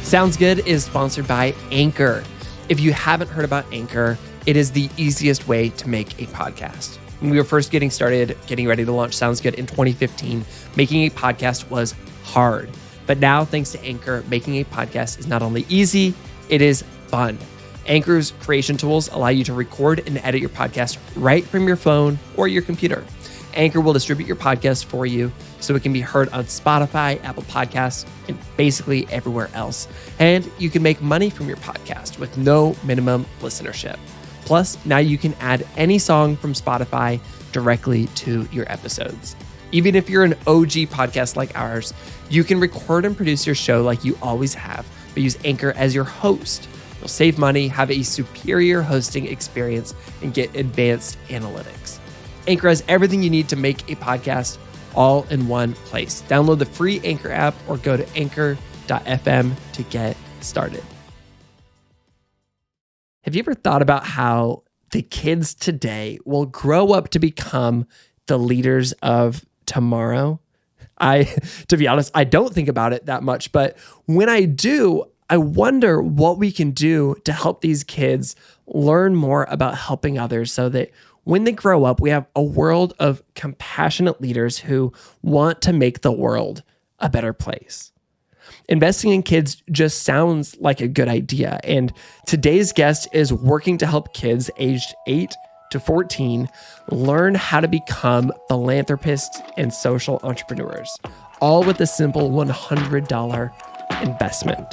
Sounds Good is sponsored by Anchor. If you haven't heard about Anchor, it is the easiest way to make a podcast. When we were first getting started, getting ready to launch Sounds Good in 2015, making a podcast was hard. But now, thanks to Anchor, making a podcast is not only easy, it is fun. Anchor's creation tools allow you to record and edit your podcast right from your phone or your computer. Anchor will distribute your podcast for you so it can be heard on Spotify, Apple Podcasts, and basically everywhere else. And you can make money from your podcast with no minimum listenership. Plus, now you can add any song from Spotify directly to your episodes. Even if you're an OG podcast like ours, you can record and produce your show like you always have, but use Anchor as your host. You'll save money, have a superior hosting experience, and get advanced analytics. Anchor has everything you need to make a podcast all in one place. Download the free Anchor app or go to anchor.fm to get started. Have you ever thought about how the kids today will grow up to become the leaders of tomorrow? To be honest, I don't think about it that much, but when I do, I wonder what we can do to help these kids learn more about helping others so that when they grow up, we have a world of compassionate leaders who want to make the world a better place. Investing in kids just sounds like a good idea, and today's guest is working to help kids aged 8 to 14 learn how to become philanthropists and social entrepreneurs, all with a simple $100 investment.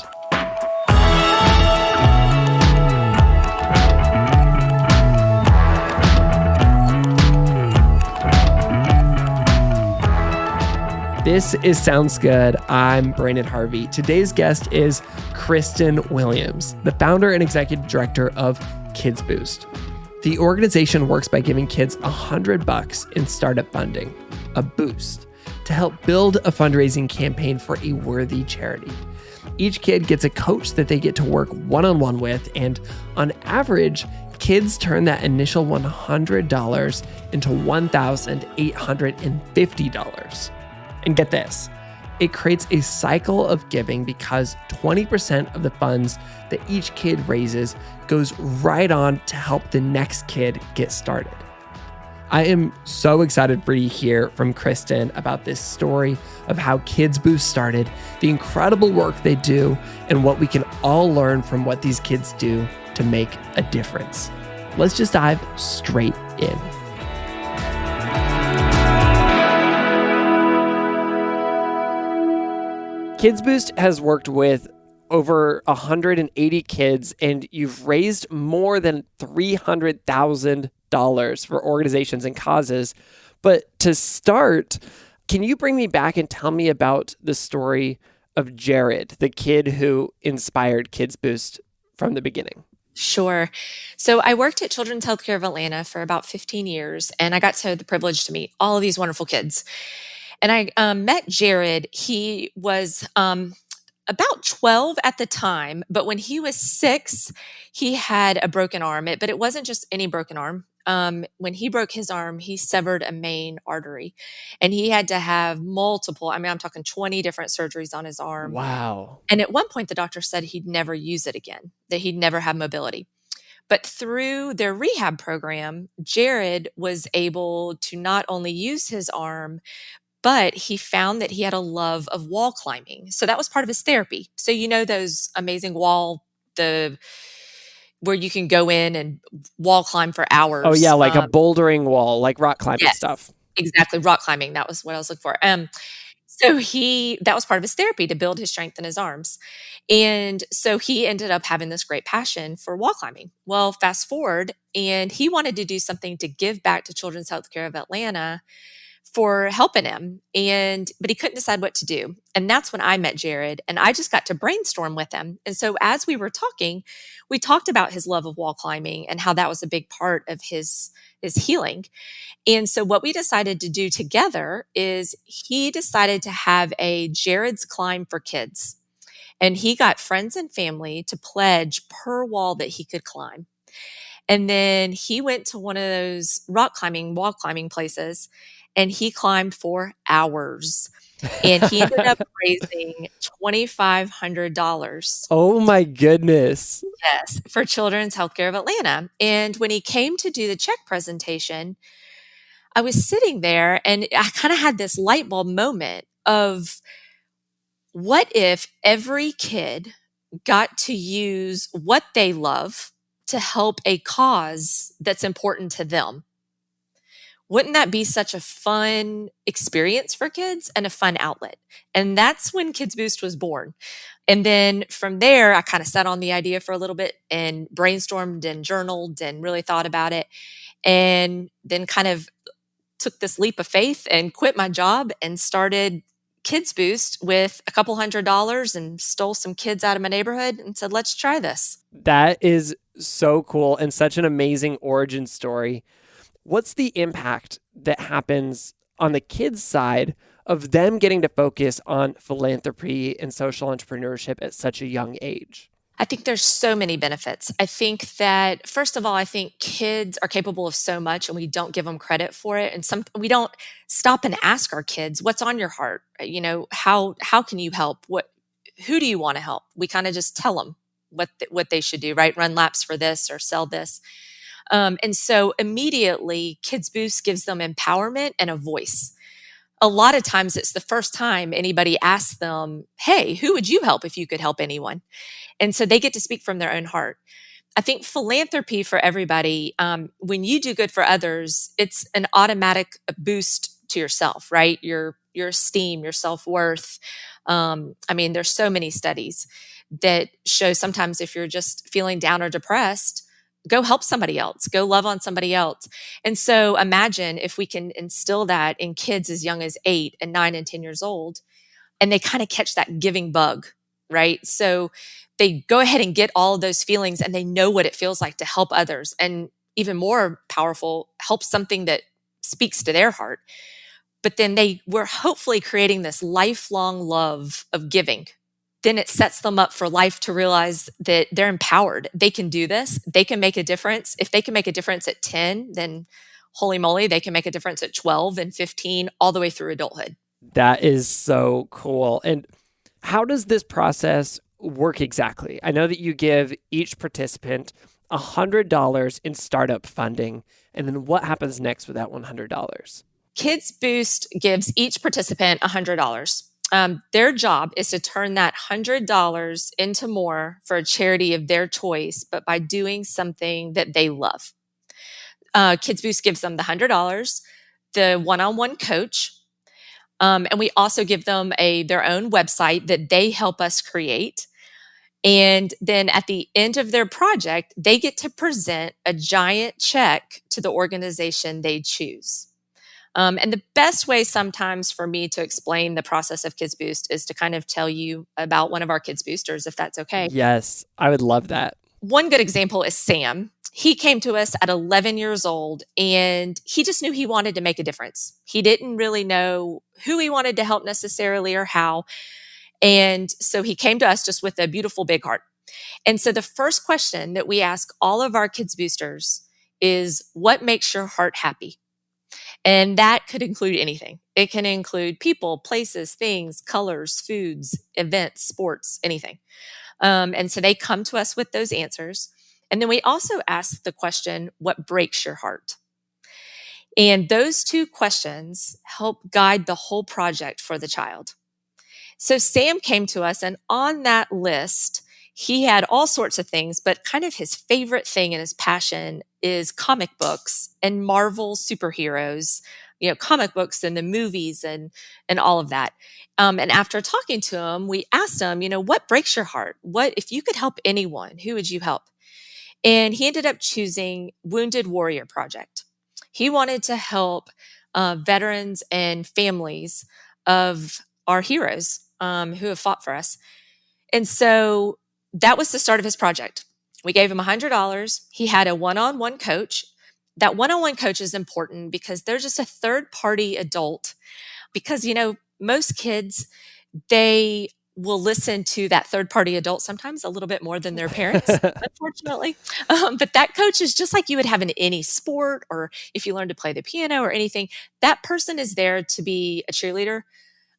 This is Sounds Good. I'm Brandon Harvey. Today's guest is Kristen Williams, the founder and executive director of Kids Boost. The organization works by giving kids $100 in startup funding, a boost, to help build a fundraising campaign for a worthy charity. Each kid gets a coach that they get to work one-on-one with, and on average, kids turn that initial $100 into $1,850. And get this, it creates a cycle of giving because 20% of the funds that each kid raises goes right on to help the next kid get started. I am so excited for you to hear from Kristen about this story of how Kids Boost started, the incredible work they do, and what we can all learn from what these kids do to make a difference. Let's just dive straight in. Kids Boost has worked with over 180 kids, and you've raised more than $300,000 for organizations and causes. But to start, can you bring me back and tell me about the story of Jared, the kid who inspired Kids Boost from the beginning? Sure. So I worked at Children's Healthcare of Atlanta for about 15 years, and I got the privilege to meet all of these wonderful kids. And I met Jared. He was about 12 at the time, but when he was 6, he had a broken arm. But it wasn't just any broken arm. When he broke his arm, he severed a main artery, and he had to have multiple, I'm talking 20 different surgeries on his arm. Wow. And at one point, the doctor said he'd never use it again, that he'd never have mobility. But through their rehab program, Jared was able to not only use his arm, but he found that he had a love of wall climbing. So that was part of his therapy. So those amazing where you can go in and wall climb for hours. Oh yeah, like a bouldering wall, like rock climbing stuff. Exactly, rock climbing. That was what I was looking for. So that was part of his therapy to build his strength in his arms. And so he ended up having this great passion for wall climbing. Well, fast forward, and he wanted to do something to give back to Children's Healthcare of Atlanta for helping him. But he couldn't decide what to do. And that's when I met Jared, and I just got to brainstorm with him. And so as we were talking, we talked about his love of wall climbing and how that was a big part of his healing. And so what we decided to do together is he decided to have a Jared's Climb for Kids. And he got friends and family to pledge per wall that he could climb. And then he went to one of those wall climbing places, and he climbed for hours. And he ended up raising $2,500. Oh my goodness. Yes, for Children's Healthcare of Atlanta. And when he came to do the check presentation, I was sitting there and I kind of had this light bulb moment of what if every kid got to use what they love to help a cause that's important to them? Wouldn't that be such a fun experience for kids and a fun outlet? And that's when Kids Boost was born. And then from there, I kind of sat on the idea for a little bit and brainstormed and journaled and really thought about it. And then kind of took this leap of faith and quit my job and started Kids Boost with a couple $100 and stole some kids out of my neighborhood and said, let's try this. That is so cool and such an amazing origin story. What's the impact that happens on the kids' side of them getting to focus on philanthropy and social entrepreneurship at such a young age? I think there's so many benefits. I think that, first of all, I think kids are capable of so much and we don't give them credit for it. And we don't stop and ask our kids, what's on your heart? You know, how can you help? Who do you want to help? We kind of just tell them what they should do, right? Run laps for this or sell this. And so immediately Kids Boost gives them empowerment and a voice. A lot of times it's the first time anybody asks them, hey, who would you help if you could help anyone? And so they get to speak from their own heart. I think philanthropy for everybody, when you do good for others, it's an automatic boost to yourself, right? Your esteem, your self-worth. I mean, there's so many studies that show sometimes if you're just feeling down or depressed, go help somebody else, go love on somebody else. And so imagine if we can instill that in kids as young as 8 and 9 and 10 years old, and they kind of catch that giving bug, right? So they go ahead and get all of those feelings and they know what it feels like to help others. And even more powerful, help something that speaks to their heart. But then we're hopefully creating this lifelong love of giving. Then it sets them up for life to realize that they're empowered. They can do this. They can make a difference. If they can make a difference at 10, then holy moly, they can make a difference at 12 and 15, all the way through adulthood. That is so cool. And how does this process work exactly? I know that you give each participant $100 in startup funding. And then what happens next with that $100? Kids Boost gives each participant $100. Their job is to turn that $100 into more for a charity of their choice, but by doing something that they love. Kids Boost gives them the $100, the one-on-one coach, and we also give them their own website that they help us create. And then at the end of their project, they get to present a giant check to the organization they choose. And the best way sometimes for me to explain the process of Kids Boost is to kind of tell you about one of our Kids Boosters, if that's okay. Yes, I would love that. One good example is Sam. He came to us at 11 years old and he just knew he wanted to make a difference. He didn't really know who he wanted to help necessarily or how. And so he came to us just with a beautiful big heart. And so the first question that we ask all of our Kids Boosters is, what makes your heart happy? And that could include anything. It can include people, places, things, colors, foods, events, sports, anything. And so they come to us with those answers. And then we also ask the question, what breaks your heart? And those two questions help guide the whole project for the child. So Sam came to us, and on that list, he had all sorts of things, but kind of his favorite thing and his passion is comic books and Marvel superheroes, comic books and the movies and all of that. And after talking to him, we asked him, what breaks your heart? What, if you could help anyone, who would you help? And he ended up choosing Wounded Warrior Project. He wanted to help veterans and families of our heroes who have fought for us. And so that was the start of his project. We gave him $100. He had a one-on-one coach. That one-on-one coach is important because they're just a third-party adult. Because, most kids, they will listen to that third-party adult sometimes a little bit more than their parents, unfortunately. But that coach is just like you would have in any sport, or if you learn to play the piano or anything. That person is there to be a cheerleader,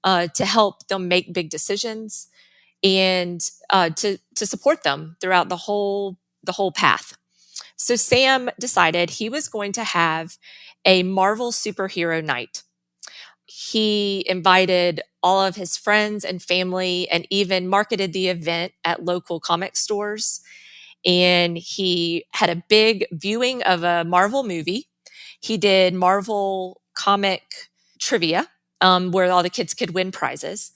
to help them make big decisions and to support them throughout the whole path. So Sam decided he was going to have a Marvel superhero night. He invited all of his friends and family and even marketed the event at local comic stores. And he had a big viewing of a Marvel movie. He did Marvel comic trivia, where all the kids could win prizes.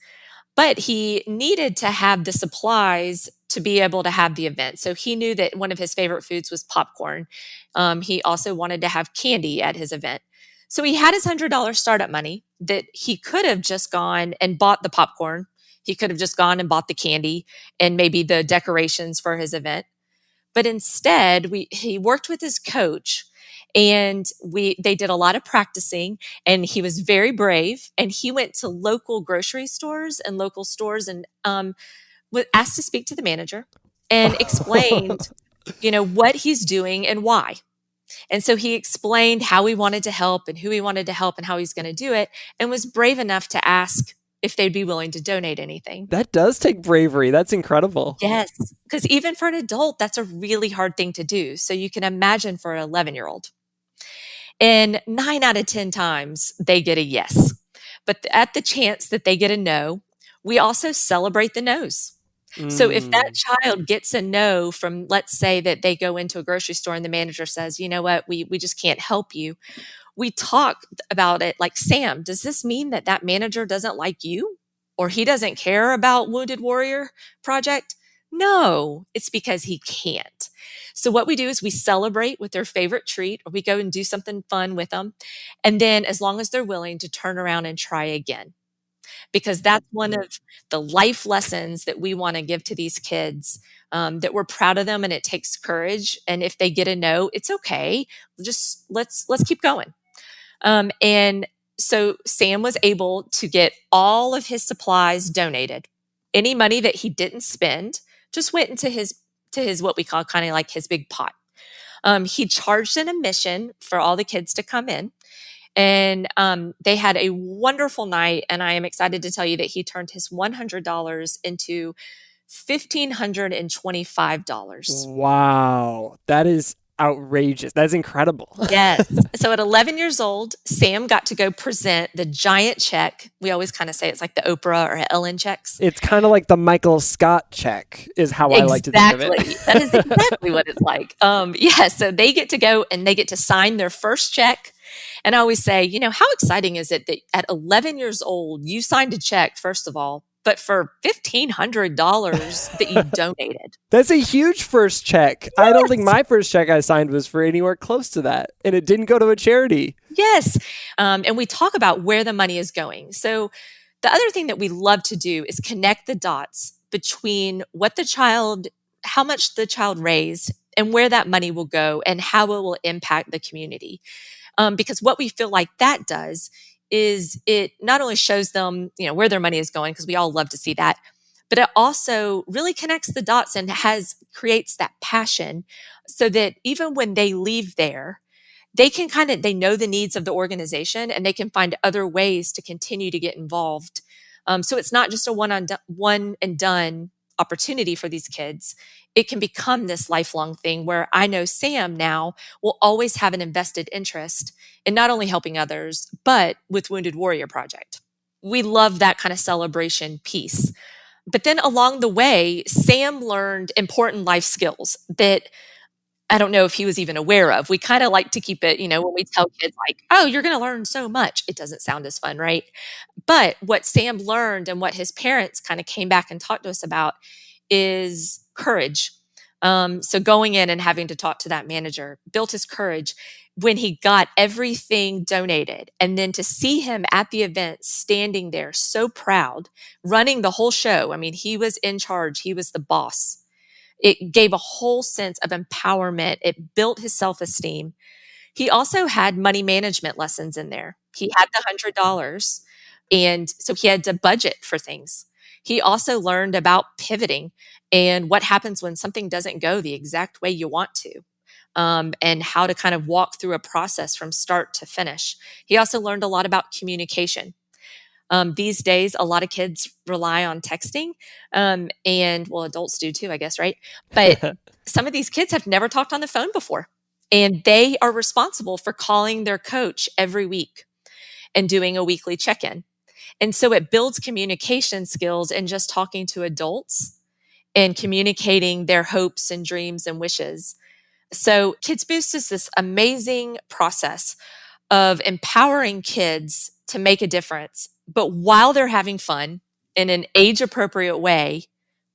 But he needed to have the supplies to be able to have the event. So he knew that one of his favorite foods was popcorn. He also wanted to have candy at his event. So he had his $100 startup money that he could have just gone and bought the popcorn. He could have just gone and bought the candy and maybe the decorations for his event. But instead, he worked with his coach, and they did a lot of practicing, and he was very brave, and he went to local grocery stores and local stores and was asked to speak to the manager and explained, what he's doing and why. And so he explained how he wanted to help and who he wanted to help and how he's going to do it, and was brave enough to ask if they'd be willing to donate anything. That does take bravery. That's incredible. Yes, because even for an adult, that's a really hard thing to do. So you can imagine for an 11-year-old. And 9 out of 10 times, they get a yes. But at the chance that they get a no, we also celebrate the no's. So if that child gets a no from, let's say that they go into a grocery store and the manager says, you know what, we just can't help you. We talk about it like, Sam, does this mean that that manager doesn't like you? Or he doesn't care about Wounded Warrior Project? No, it's because he can't. So what we do is we celebrate with their favorite treat, or we go and do something fun with them. And then as long as they're willing to turn around and try again, because that's one of the life lessons that we want to give to these kids, that we're proud of them and it takes courage. And if they get a no, it's okay. Just let's keep going. And so Sam was able to get all of his supplies donated. Any money that he didn't spend just went into his what we call kind of like his big pot. He charged an admission for all the kids to come in. And they had a wonderful night. And I am excited to tell you that he turned his $100 into $1,525. Wow. That is outrageous. That's incredible. Yes. So at 11 years old, Sam got to go present the giant check. We always kind of say it's like the Oprah or Ellen checks. It's kind of like the Michael Scott check is how I like to think of it. That is exactly what it's like. So they get to go and they get to sign their first check. And I always say, how exciting is it that at 11 years old, you signed a check, first of all, but for $1,500 that you donated. That's a huge first check. Yes. I don't think my first check I signed was for anywhere close to that. And it didn't go to a charity. Yes. And we talk about where the money is going. So the other thing that we love to do is connect the dots between how much the child raised and where that money will go and how it will impact the community. Because what we feel like that does is it not only shows them, where their money is going, because we all love to see that, but it also really connects the dots and creates that passion so that even when they leave there, they can they know the needs of the organization and they can find other ways to continue to get involved. So it's not just a one and done opportunity for these kids. It can become this lifelong thing where I know Sam now will always have an invested interest in not only helping others, but with Wounded Warrior Project. We love that kind of celebration piece. But then along the way, Sam learned important life skills that I don't know if he was even aware of. We kind of like to keep it, when we tell kids like, oh, you're going to learn so much. It doesn't sound as fun, right? But what Sam learned and what his parents kind of came back and talked to us about is courage. So going in and having to talk to that manager built his courage when he got everything donated. And then to see him at the event, standing there so proud, running the whole show. I mean, he was in charge. He was the boss. It gave a whole sense of empowerment. It built his self-esteem. He also had money management lessons in there. He had the $100, and so he had to budget for things. He also learned about pivoting and what happens when something doesn't go the exact way you want to, and how to kind of walk through a process from start to finish. He also learned a lot about communication. These days, a lot of kids rely on texting, and well, adults do too, I guess, right? But some of these kids have never talked on the phone before, and they are responsible for calling their coach every week and doing a weekly check-in. And so it builds communication skills and just talking to adults and communicating their hopes and dreams and wishes. So Kids Boost is this amazing process of empowering kids to make a difference, but while they're having fun in an age-appropriate way,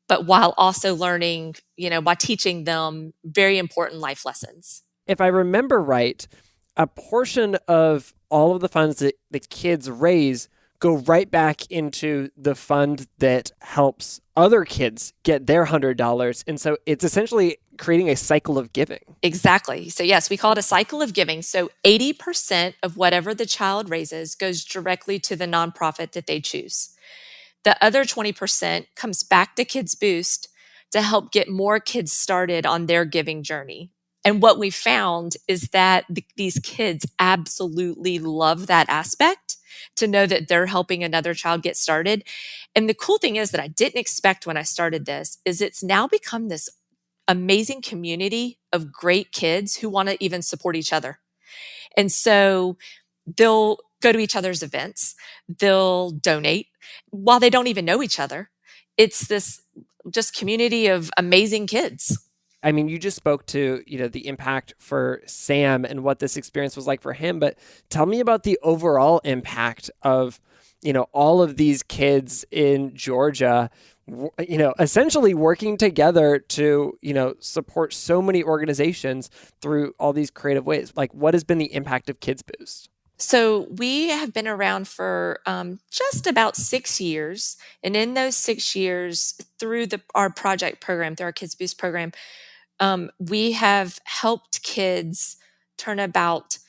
but while also learning, by teaching them very important life lessons. If I remember right, a portion of all of the funds that the kids raise go right back into the fund that helps other kids get their $100. And so it's essentially creating a cycle of giving. Exactly. So yes, we call it a cycle of giving. So 80% of whatever the child raises goes directly to the nonprofit that they choose. The other 20% comes back to Kids Boost to help get more kids started on their giving journey. And what we found is that these kids absolutely love that aspect, to know that they're helping another child get started. And the cool thing is that I didn't expect when I started this is it's now become this amazing community of great kids who want to even support each other. And so they'll go to each other's events, they'll donate while they don't even know each other. It's this just community of amazing kids. I mean, you just spoke to, the impact for Sam and what this experience was like for him, but tell me about the overall impact of, all of these kids in Georgia, essentially working together to, support so many organizations through all these creative ways. Like, what has been the impact of Kids Boost? So we have been around for just about 6 years. And in those 6 years, through our project program, through our Kids Boost program, we have helped kids turn about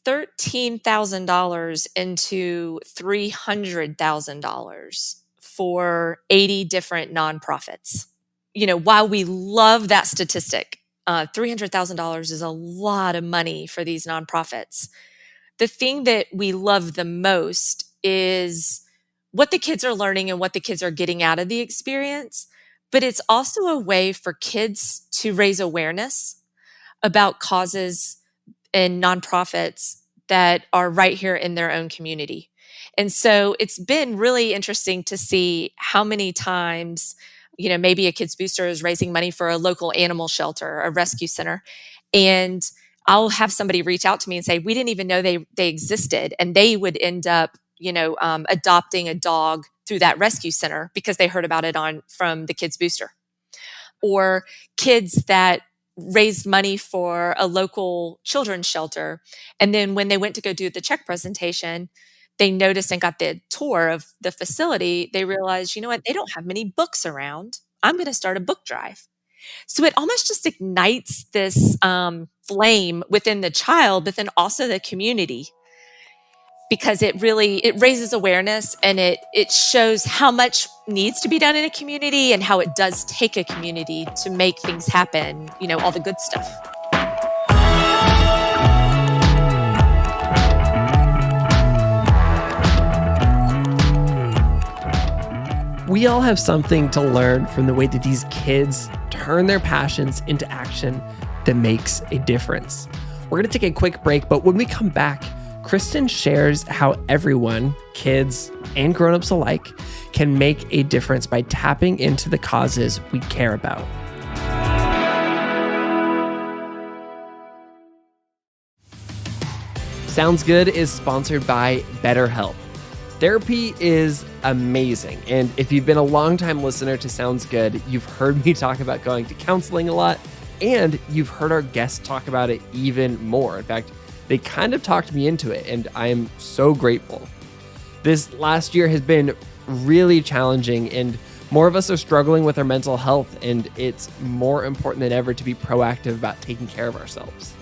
$13,000 into $300,000 for 80 different nonprofits. While we love that statistic, $300,000 is a lot of money for these nonprofits. The thing that we love the most is what the kids are learning and what the kids are getting out of the experience. But it's also a way for kids to raise awareness about causes and nonprofits that are right here in their own community. And so it's been really interesting to see how many times, maybe a Kids Booster is raising money for a local animal shelter, a rescue center, and I'll have somebody reach out to me and say, we didn't even know they existed. And they would end up, adopting a dog through that rescue center because they heard about it from the Kids Booster. Or kids that raised money for a local children's shelter. And then when they went to go do the check presentation, they noticed and got the tour of the facility. They realized, they don't have many books around. I'm going to start a book drive. So it almost just ignites this flame within the child, but then also the community, because it raises awareness and it shows how much needs to be done in a community and how it does take a community to make things happen, all the good stuff. We all have something to learn from the way that these kids turn their passions into action that makes a difference. We're going to take a quick break, but when we come back, Kristen shares how everyone, kids and grown-ups alike, can make a difference by tapping into the causes we care about. Sounds Good is sponsored by BetterHelp. Therapy is amazing, and if you've been a longtime listener to Sounds Good, you've heard me talk about going to counseling a lot, and you've heard our guests talk about it even more. In fact, they kind of talked me into it, and I am so grateful. This last year has been really challenging, and more of us are struggling with our mental health, and it's more important than ever to be proactive about taking care of ourselves.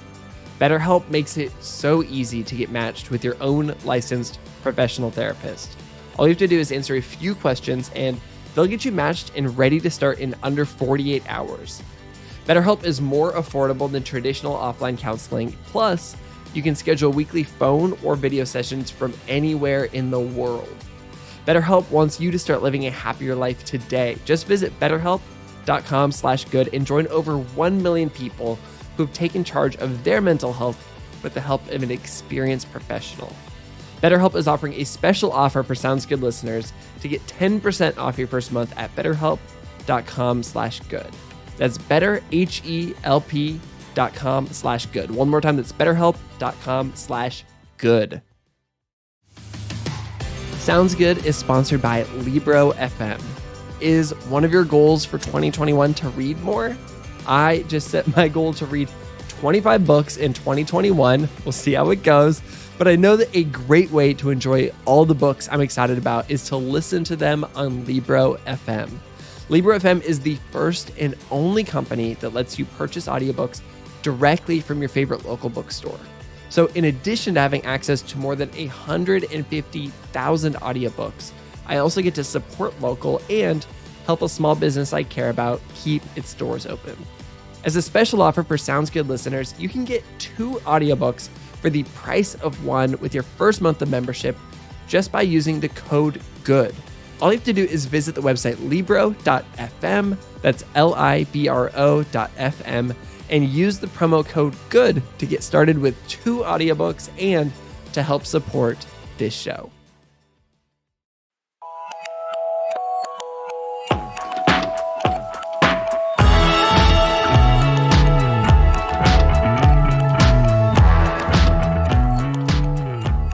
BetterHelp makes it so easy to get matched with your own licensed professional therapist. All you have to do is answer a few questions, and they'll get you matched and ready to start in under 48 hours. BetterHelp is more affordable than traditional offline counseling. Plus, you can schedule weekly phone or video sessions from anywhere in the world. BetterHelp wants you to start living a happier life today. Just visit betterhelp.com/good and join over 1 million people who've taken charge of their mental health with the help of an experienced professional. BetterHelp is offering a special offer for Sounds Good listeners to get 10% off your first month at betterhelp.com/good. That's betterhelp.com/good. One more time, that's betterhelp.com/good. Sounds Good is sponsored by Libro FM. Is one of your goals for 2021 to read more? I just set my goal to read 25 books in 2021. We'll see how it goes. But I know that a great way to enjoy all the books I'm excited about is to listen to them on Libro FM. Libro FM is the first and only company that lets you purchase audiobooks directly from your favorite local bookstore. So in addition to having access to more than 150,000 audiobooks, I also get to support local and help a small business I care about keep its doors open. As a special offer for Sounds Good listeners, you can get 2 audiobooks for the price of 1 with your first month of membership just by using the code GOOD. All you have to do is visit the website libro.fm, that's libro.fm, and use the promo code GOOD to get started with 2 audiobooks and to help support this show.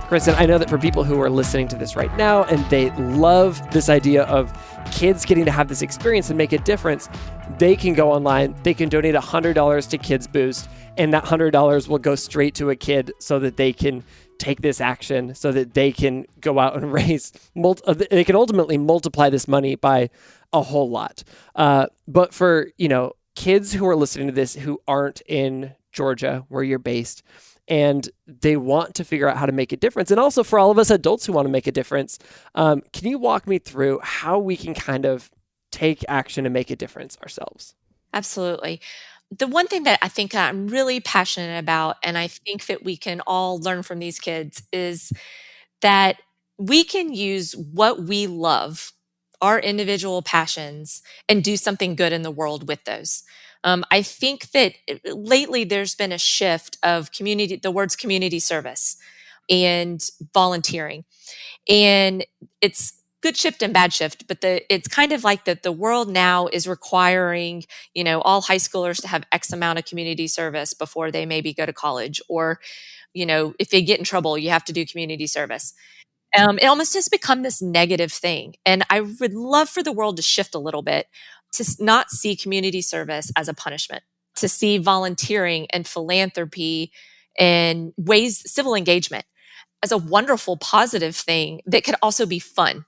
Kristen, I know that for people who are listening to this right now and they love this idea of kids getting to have this experience and make a difference, they can go online, they can donate $100 to Kids Boost, and that $100 will go straight to a kid so that they can take this action, so that they can go out and raise, they can ultimately multiply this money by a whole lot. But for, kids who are listening to this who aren't in Georgia, where you're based, and they want to figure out how to make a difference. And also for all of us adults who want to make a difference, can you walk me through how we can kind of take action and make a difference ourselves? Absolutely. The one thing that I think I'm really passionate about, and I think that we can all learn from these kids, is that we can use what we love, our individual passions, and do something good in the world with those. I think that lately there's been a shift of the words community service and volunteering. And it's good shift and bad shift, but it's kind of like that the world now is requiring, all high schoolers to have X amount of community service before they maybe go to college, or, if they get in trouble, you have to do community service. It almost has become this negative thing. And I would love for the world to shift a little bit to not see community service as a punishment, to see volunteering and philanthropy and civil engagement as a wonderful, positive thing that could also be fun.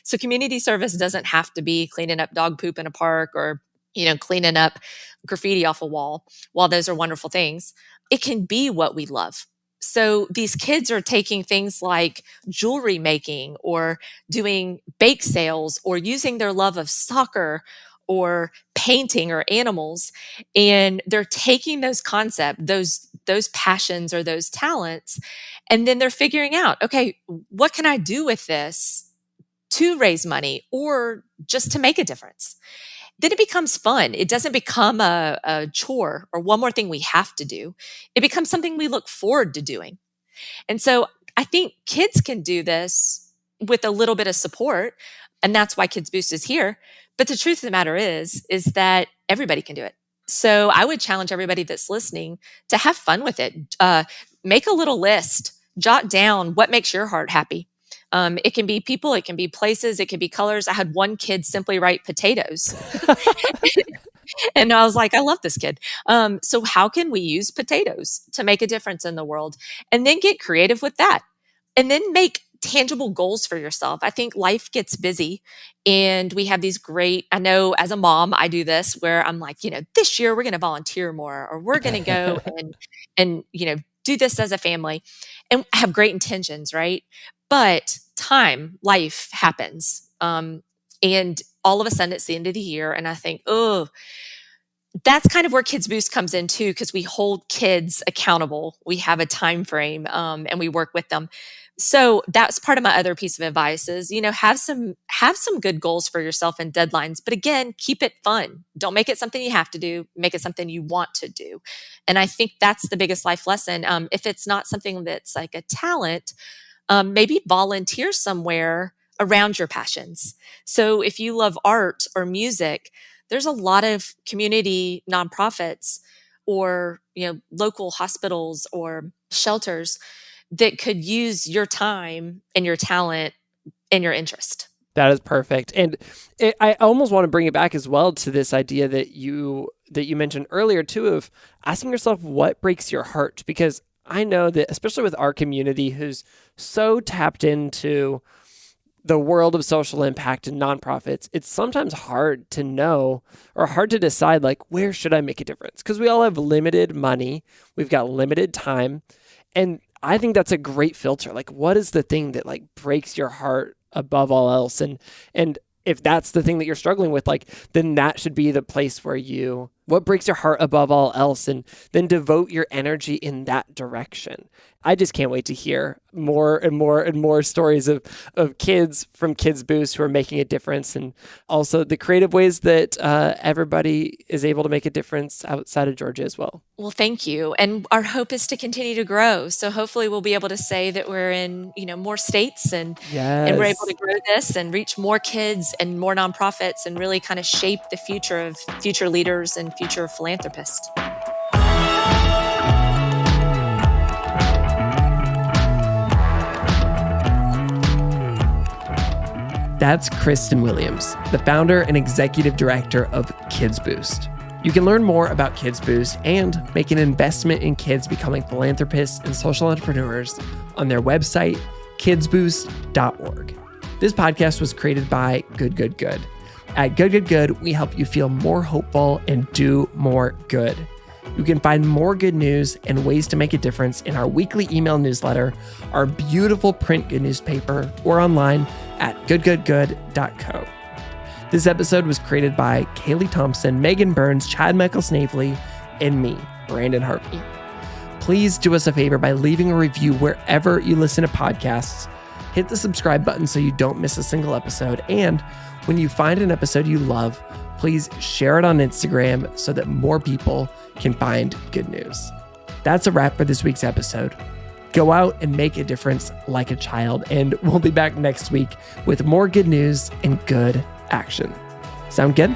So community service doesn't have to be cleaning up dog poop in a park or, cleaning up graffiti off a wall. While those are wonderful things, it can be what we love. So these kids are taking things like jewelry making or doing bake sales or using their love of soccer or painting or animals, and they're taking those concepts, those passions or those talents, and then they're figuring out, okay, what can I do with this to raise money or just to make a difference? Then it becomes fun. It doesn't become a chore or one more thing we have to do. It becomes something we look forward to doing. And so I think kids can do this with a little bit of support, and that's why Kids Boost is here. But the truth of the matter is that everybody can do it. So I would challenge everybody that's listening to have fun with it. Make a little list, jot down what makes your heart happy. It can be people, it can be places, it can be colors. I had one kid simply write potatoes. And I was like, I love this kid. So how can we use potatoes to make a difference in the world? And then get creative with that. And then make tangible goals for yourself. I think life gets busy and we have these I know as a mom, I do this where I'm like, this year we're going to volunteer more, or we're going to go and, do this as a family, and have great intentions, right? But life happens. And all of a sudden it's the end of the year. And I think, that's kind of where Kids Boost comes in too, because we hold kids accountable. We have a time frame, and we work with them. So that's part of my other piece of advice is, have some good goals for yourself and deadlines, but again, keep it fun. Don't make it something you have to do, make it something you want to do. And I think that's the biggest life lesson. If it's not something that's like a talent, maybe volunteer somewhere around your passions. So if you love art or music, there's a lot of community nonprofits or, local hospitals or shelters that could use your time and your talent and your interest. That is perfect. And I almost want to bring it back as well to this idea that you mentioned earlier too, of asking yourself what breaks your heart. Because I know that, especially with our community who's so tapped into the world of social impact and nonprofits, it's sometimes hard to know or hard to decide, like, where should I make a difference? Because we all have limited money, we've got limited time. And I think that's a great filter. Like, what is the thing that like breaks your heart above all else? And if that's the thing that you're struggling with, like, then that should be the place where what breaks your heart above all else, and then devote your energy in that direction. I just can't wait to hear more and more and more stories of kids from Kids Boost who are making a difference, and also the creative ways that everybody is able to make a difference outside of Georgia as well. Well, thank you. And our hope is to continue to grow. So hopefully we'll be able to say that we're in, more states and we're able to grow this and reach more kids and more nonprofits and really kind of shape the future of future leaders and future philanthropists. That's Kristen Williams, the founder and executive director of Kids Boost. You can learn more about Kids Boost and make an investment in kids becoming philanthropists and social entrepreneurs on their website, kidsboost.org. This podcast was created by Good. At Good, we help you feel more hopeful and do more good. You can find more good news and ways to make a difference in our weekly email newsletter, our beautiful print good newspaper, or online at goodgoodgood.co. This episode was created by Kaylee Thompson, Megan Burns, Chad Michael Snavely, and me, Brandon Harvey. Please do us a favor by leaving a review wherever you listen to podcasts. Hit the subscribe button so you don't miss a single episode. And when you find an episode you love, please share it on Instagram so that more people can find good news. That's a wrap for this week's episode. Go out and make a difference like a child, and we'll be back next week with more good news and good action. Sound good?